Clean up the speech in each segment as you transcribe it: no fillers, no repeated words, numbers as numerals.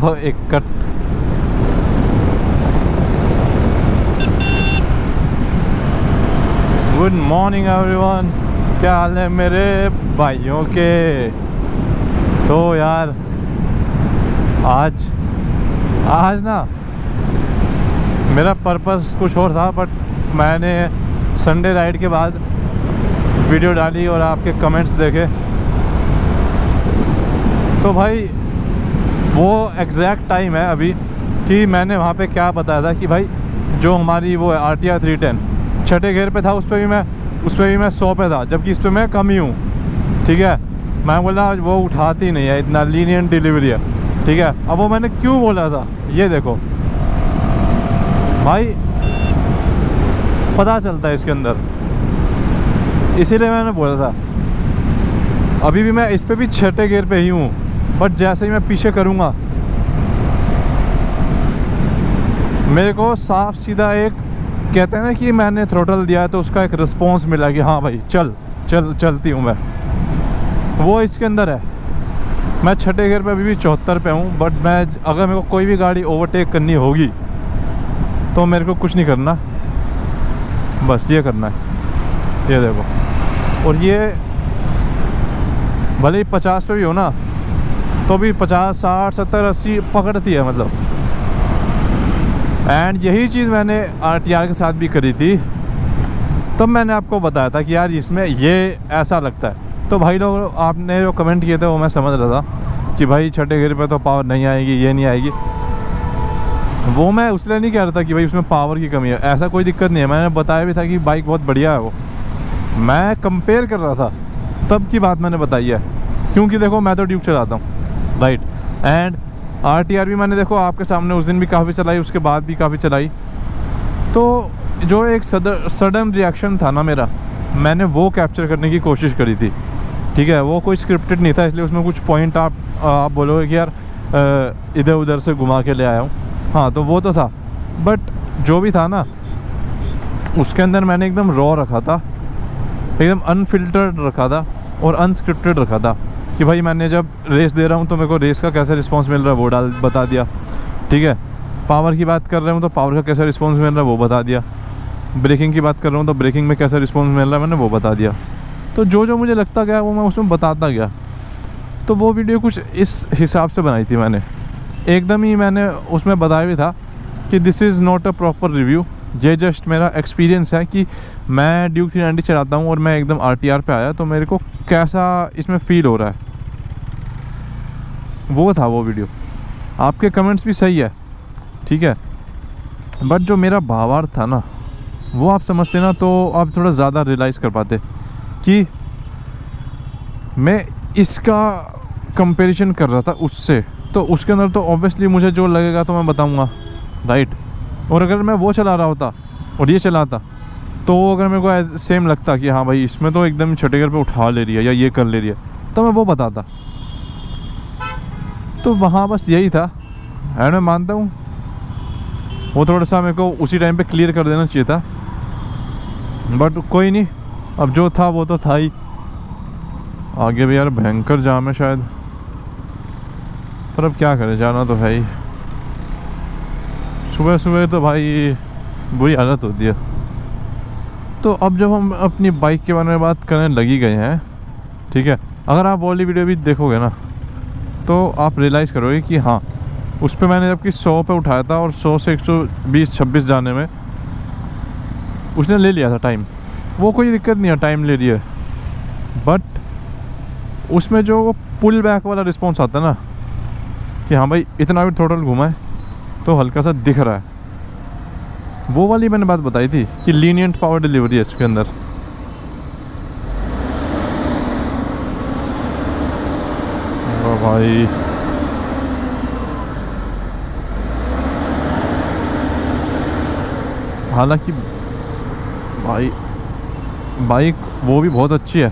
ओ एक cut. Good morning everyone, क्या हाल है मेरे भाइयों के। तो यार आज ना मेरा पर्पस कुछ और था, बट मैंने संडे राइड के बाद वीडियो डाली और आपके कमेंट्स देखे, तो भाई वो एग्जैक्ट टाइम है अभी कि मैंने वहाँ पे क्या बताया था कि भाई जो हमारी वो है RTR 310 छठे गियर पे था, उस पर भी मैं 100 पे था, जबकि इस पर मैं कम ही हूँ। ठीक है, मैं बोला वो उठाती नहीं है, इतना लीनियंट डिलीवरी है। ठीक है, अब वो मैंने क्यों बोला था ये देखो भाई, पता चलता है इसके अंदर, इसीलिए मैंने बोला था। अभी भी मैं इस पे भी छठे गियर पे ही हूँ, बट जैसे ही मैं पीछे करूँगा मेरे को साफ सीधा एक कहते हैं ना कि मैंने थ्रोटल दिया है तो उसका एक रिस्पॉन्स मिला कि हाँ भाई चलती हूँ मैं, वो इसके अंदर है। मैं छठे गियर पे अभी भी 74 पे हूँ, बट मैं अगर मेरे को कोई भी गाड़ी ओवरटेक करनी होगी तो मेरे को कुछ नहीं करना, बस ये करना है, ये देखो। और ये भले ही 50 पे भी हो ना, तो भी 50, 60, 70, 80 पकड़ती है मतलब। एंड यही चीज़ मैंने RTR के साथ भी करी थी, तब मैंने आपको बताया था कि यार इसमें ये ऐसा लगता है। तो भाई लोग आपने जो कमेंट किए थे वो मैं समझ रहा था कि भाई छठे गियर पे तो पावर नहीं आएगी, ये नहीं आएगी। वो मैं उसलिए नहीं कह रहा था कि भाई उसमें पावर की कमी है, ऐसा कोई दिक्कत नहीं है। मैंने बताया भी था कि बाइक बहुत बढ़िया है, वो मैं कंपेयर कर रहा था, तब की बात मैंने बताई है। क्योंकि देखो मैं तो ड्यूक चलाता हूँ, राइट। एंड RTR भी मैंने देखो आपके सामने उस दिन भी काफ़ी चलाई, उसके बाद भी काफ़ी चलाई। तो जो एक सडन रिएक्शन था ना मेरा, मैंने वो कैप्चर करने की कोशिश करी थी। ठीक है, वो कोई स्क्रिप्टेड नहीं था, इसलिए उसमें कुछ पॉइंट आप बोलोगे कि यार इधर उधर से घुमा के ले आया हूँ। हाँ, तो वो तो था, बट जो भी था ना उसके अंदर मैंने एकदम रॉ रखा था, एकदम अनफिल्टर्ड रखा था और अनस्क्रिप्टेड रखा था कि भाई मैंने जब रेस दे रहा हूँ तो मेरे को रेस का कैसा रिस्पांस मिल रहा है वो बता दिया। ठीक है, पावर की बात कर रहा हूँ तो पावर का कैसा रिस्पांस मिल रहा है वो बता दिया। ब्रेकिंग की बात कर रहा हूँ तो ब्रेकिंग में कैसा रिस्पांस मिल रहा है मैंने वो बता दिया। तो जो मुझे लगता गया वो मैं उसमें बताता गया। तो वो वीडियो कुछ इस हिसाब से बनाई थी मैंने, एकदम ही मैंने उसमें बताया भी था कि this is not a proper review, ये जस्ट मेरा एक्सपीरियंस है कि मैं ड्यूक 390 चलाता हूँ और मैं एकदम RTR पे आया तो मेरे को कैसा इसमें फ़ील हो रहा है, वो था वो वीडियो। आपके कमेंट्स भी सही है, ठीक है, बट जो मेरा भावार्थ था ना वो आप समझते ना तो आप थोड़ा ज़्यादा रियलाइज़ कर पाते कि मैं इसका कंपैरिजन कर रहा था उससे। तो उसके अंदर तो ऑब्वियसली मुझे जो लगेगा तो मैं बताऊंगा, राइट। और अगर मैं वो चला रहा होता और ये चलाता तो अगर मेरे को सेम लगता कि हाँ भाई इसमें तो एकदम छठे गियर पे उठा ले रही है या ये कर ले रही है, तो मैं वो बताता। तो वहाँ बस यही था। एंड मैं मानता हूँ वो थोड़ा सा मेरे को उसी टाइम पे क्लियर कर देना चाहिए था, बट कोई नहीं, अब जो था वो तो था ही। आगे भी यार भयंकर जाम है शायद, पर अब क्या करें, जाना तो है ही। सुबह सुबह तो भाई बुरी हालत होती है। तो अब जब हम अपनी बाइक के बारे में बात करने लगी गए हैं, ठीक है, अगर आप वो वाली वीडियो भी देखोगे ना तो आप रियलाइज़ करोगे कि हाँ उस पर मैंने जबकि 100 पे उठाया था और 100 से 120-26 जाने में उसने ले लिया था टाइम। वो कोई दिक्कत नहीं है, टाइम ले लिया, बट उसमें जो वो पुल बैक वाला रिस्पॉन्स आता है ना कि हाँ भाई इतना भी थ्रोटल घुमा है तो हल्का सा दिख रहा है, वो वाली मैंने बात बताई थी कि लीनियंट पावर डिलीवरी है इसके अंदर। ओ भाई हालांकि भाई बाइक वो भी बहुत अच्छी है,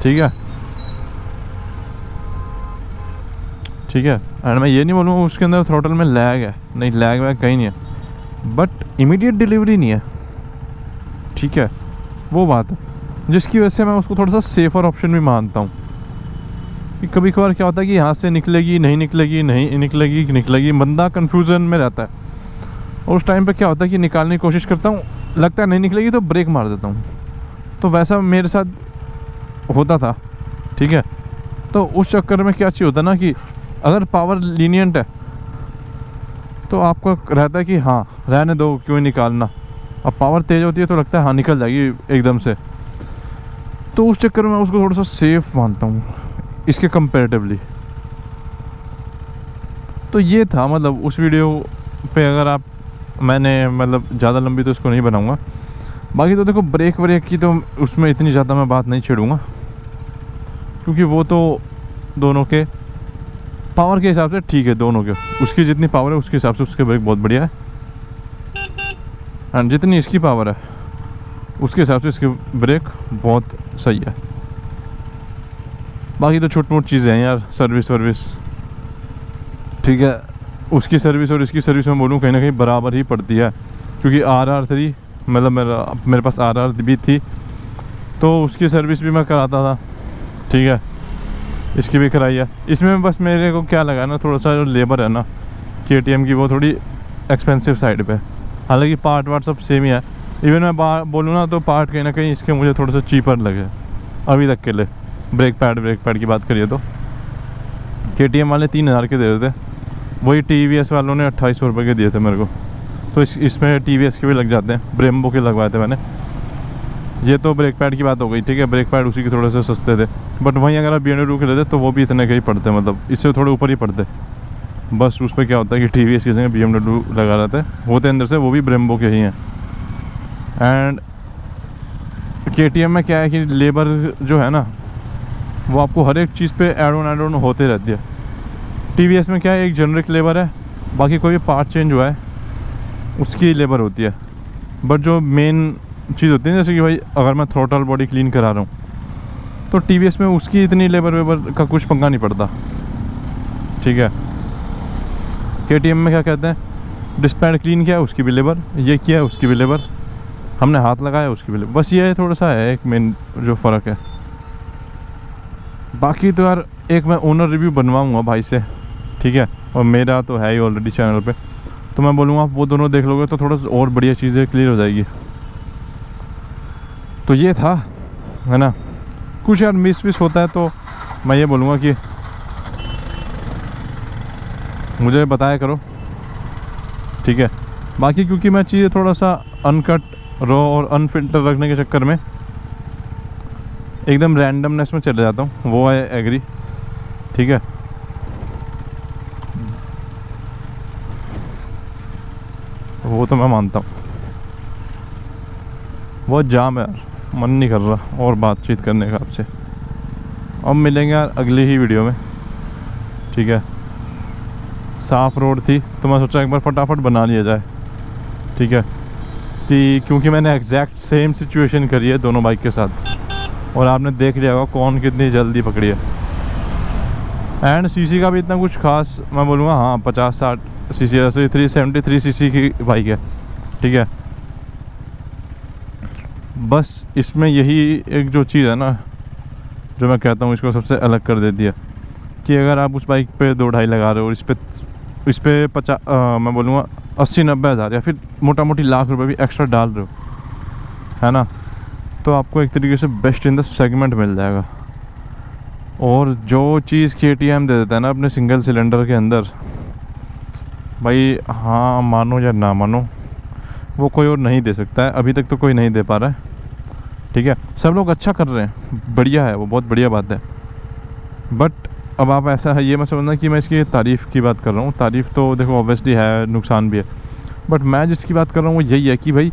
ठीक है, ठीक है। एंड मैं ये नहीं बोलूँगा उसके अंदर थ्रोटल में लैग है, नहीं लैग वैग कहीं नहीं है, बट इमीडिएट डिलीवरी नहीं है, ठीक है, वो बात है जिसकी वजह से मैं उसको थोड़ा सा सेफ़र ऑप्शन भी मानता हूँ। कि कभी कभार क्या होता है कि यहाँ से निकलेगी नहीं निकलेगी, नहीं निकलेगी निकलेगी, बंदा कन्फ्यूज़न में रहता है। और उस टाइम पे क्या होता है कि निकालने की कोशिश करता हूँ, लगता है नहीं निकलेगी तो ब्रेक मार देता हूँ। तो वैसा मेरे साथ होता था, ठीक है। तो उस चक्कर में क्या चीज़ होता है ना कि अगर पावर लीनियंट है तो आपको रहता है कि हाँ रहने दो, क्यों ही निकालना। अब पावर तेज़ होती है तो लगता है हाँ निकल जाएगी एकदम से। तो उस चक्कर में उसको थोड़ा सा सेफ मानता हूँ इसके कंपैरेटिवली। तो ये था मतलब उस वीडियो पे। अगर आप मैंने मतलब ज़्यादा लंबी तो इसको नहीं बनाऊँगा। बाकी तो देखो ब्रेक व्रेक की तो उसमें इतनी ज़्यादा मैं बात नहीं छेड़ूँगा, क्योंकि वो तो दोनों के पावर के हिसाब से ठीक है। दोनों के उसकी जितनी पावर है उसके हिसाब से उसके ब्रेक बहुत बढ़िया है, एंड जितनी इसकी पावर है उसके हिसाब से इसके ब्रेक बहुत सही है। बाकी तो छोटी मोटी चीज़ें हैं यार, सर्विस वर्विस, ठीक है। उसकी सर्विस और इसकी सर्विस में बोलूँ कहीं ना कहीं बराबर ही पड़ती है, क्योंकि RR3 मतलब मेरे पास RR भी थी तो उसकी सर्विस भी मैं कराता था, ठीक है। इसकी भी कराई है। इसमें बस मेरे को क्या लगा ना, थोड़ा सा जो लेबर है ना KTM की वो थोड़ी एक्सपेंसिव साइड पे। हालांकि पार्ट वार्ट सब सेम ही है। इवन मैं बोलूँ ना तो पार्ट कहीं ना कहीं इसके मुझे थोड़ा सा चीपर लगे अभी तक के लिए। ब्रेक पैड की बात करिए तो KTM वाले 3000 के दे रहे थे, वही TVS वालों ने 2800 रुपये के दिए थे मेरे को। तो इसमें TVS के भी लग जाते हैं, ब्रेम्बो के लगवाए थे मैंने। ये तो ब्रेक पैड की बात हो गई, ठीक है। ब्रेक पैड उसी के थोड़े से सस्ते थे, बट वहीं अगर आप BMW के लेते तो वो भी इतने के ही पड़ते, मतलब इससे थोड़े ऊपर ही पड़ते। बस उस पर क्या होता है कि TVS की जगह BMW लगा रहते हैं, होते अंदर से वो भी ब्रेम्बो के ही हैं। एंड KTM में क्या है कि लेबर जो है ना वो आपको हर एक चीज़ पे एड ऑन होते रहती है। TVS में क्या है, एक जेनरिक लेबर है, बाकी कोई भी पार्ट चेंज हुआ है उसकी लेबर होती है। बट जो मेन चीज़ होती है जैसे कि भाई अगर मैं थ्रोटल बॉडी क्लीन करा रहा हूँ तो TVS में उसकी इतनी लेबर वेबर का कुछ पंगा नहीं पड़ता, ठीक है। KTM में क्या कहते हैं, डिस्पैड क्लीन किया है उसकी भी लेबर, ये किया है उसकी भी लेबर, हमने हाथ लगाया उसकी भी लेबर। बस ये थोड़ा सा है एक मेन जो फ़र्क है। बाकी तो यार एक मैं ओनर रिव्यू बनवाऊँगा भाई से, ठीक है। और मेरा तो है ही ऑलरेडी चैनल पे, तो मैं बोलूँगा आप वो दोनों देख लोगे तो थोड़ा सा और बढ़िया चीज़ें क्लियर हो जाएगी। तो ये था, है ना। कुछ यार मिस होता है तो मैं ये बोलूँगा कि मुझे बताया करो, ठीक है। बाकी क्योंकि मैं चीज़ें थोड़ा सा अनकट, रॉ और अनफिल्टर रखने के चक्कर में एकदम रैंडमनेस में चले जाता हूँ, वो है एग्री, ठीक है। वो तो मैं मानता हूँ। बहुत जाम है यार, मन नहीं कर रहा और बातचीत करने का आपसे। अब मिलेंगे यार अगली ही वीडियो में, ठीक है। साफ़ रोड थी तो मैं सोचा एक बार फटाफट बना लिया जाए, ठीक है। क्योंकि मैंने एग्जैक्ट सेम सिचुएशन करी है दोनों बाइक के साथ, और आपने देख लिया होगा कौन कितनी जल्दी पकड़ी है। एंड सीसी का भी इतना कुछ खास मैं बोलूँगा, हाँ 50-60 सीसी, ऐसे 373 सीसी की बाइक है, ठीक है। बस इसमें यही एक जो चीज़ है ना जो मैं कहता हूँ इसको सबसे अलग कर देती है, कि अगर आप उस बाइक पे 2-2.5 लगा रहे हो और इस पे 50 मैं बोलूँगा 80-90 हज़ार या फिर मोटा मोटी लाख रुपए भी एक्स्ट्रा डाल रहे हो, है ना, तो आपको एक तरीके से बेस्ट इन द सेगमेंट मिल जाएगा। और जो चीज़ KTM दे देता है ना अपने सिंगल सिलेंडर के अंदर, भाई हाँ मानो या ना मानो वो कोई और नहीं दे सकता है। अभी तक तो कोई नहीं दे पा रहा है, ठीक है। सब लोग अच्छा कर रहे हैं, बढ़िया है, वो बहुत बढ़िया बात है। बट अब आप ऐसा है ये मैं समझना कि मैं इसकी तारीफ़ की बात कर रहा हूँ। तारीफ़ तो देखो ऑब्वियसली है, नुकसान भी है, बट मैं जिसकी बात कर रहा हूँ वो यही है कि भाई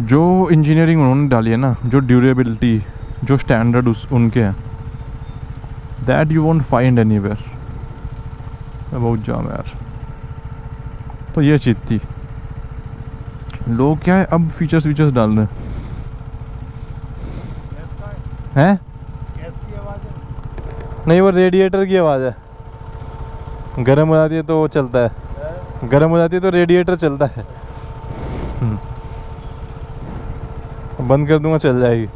जो इंजीनियरिंग उन्होंने डाली है ना, जो ड्यूरेबिलिटी, जो स्टैंडर्ड उनके हैं, that you won't find anywhere. बहुत जाम है यार। तो ये चीज़ थी। लोग क्या है अब फीचर्स डाल रहे हैं। की आवाज़ है? नहीं, वो रेडिएटर की आवाज़ है। गर्म हो जाती है तो वो चलता है, गर्म हो जाती है तो रेडिएटर चलता है। बंद कर दूंगा चल जाएगी।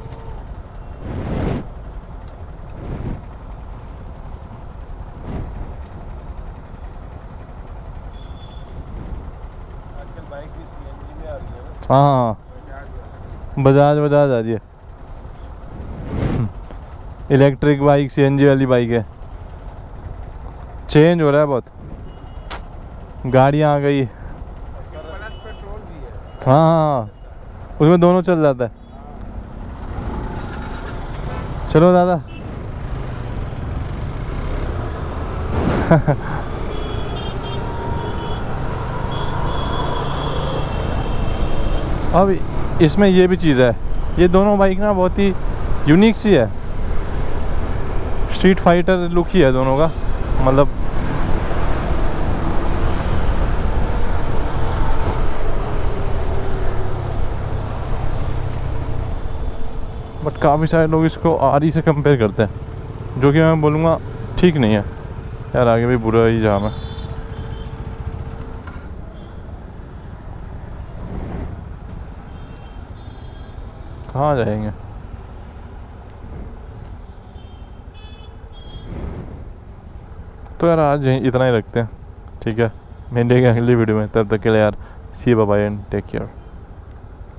बाइक भी सीएनजी में आ रही है ना, हाँ बजाज बजाज आ रही है, इलेक्ट्रिक बाइक सीएनजी वाली बाइक है। चेंज हो रहा है बहुत, गाड़ियाँ आ गई। प्लस पेट्रोल भी है। हाँ उसमें दोनों चल जाता है। चलो दादा अब इसमें ये भी चीज़ है, ये दोनों बाइक ना बहुत ही यूनिक सी है, स्ट्रीट फाइटर लुक ही है दोनों का, मतलब बट काफ़ी सारे लोग इसको आरी से कंपेयर करते हैं, जो कि मैं बोलूँगा ठीक नहीं है यार, आगे भी बुरा ही जाम है। कहाँ जाएंगे? तो यार आज इतना ही रखते हैं, ठीक है, मिलेंगे अगली वीडियो में, तब तक के लिए यार सी बाय एंड टेक केयर।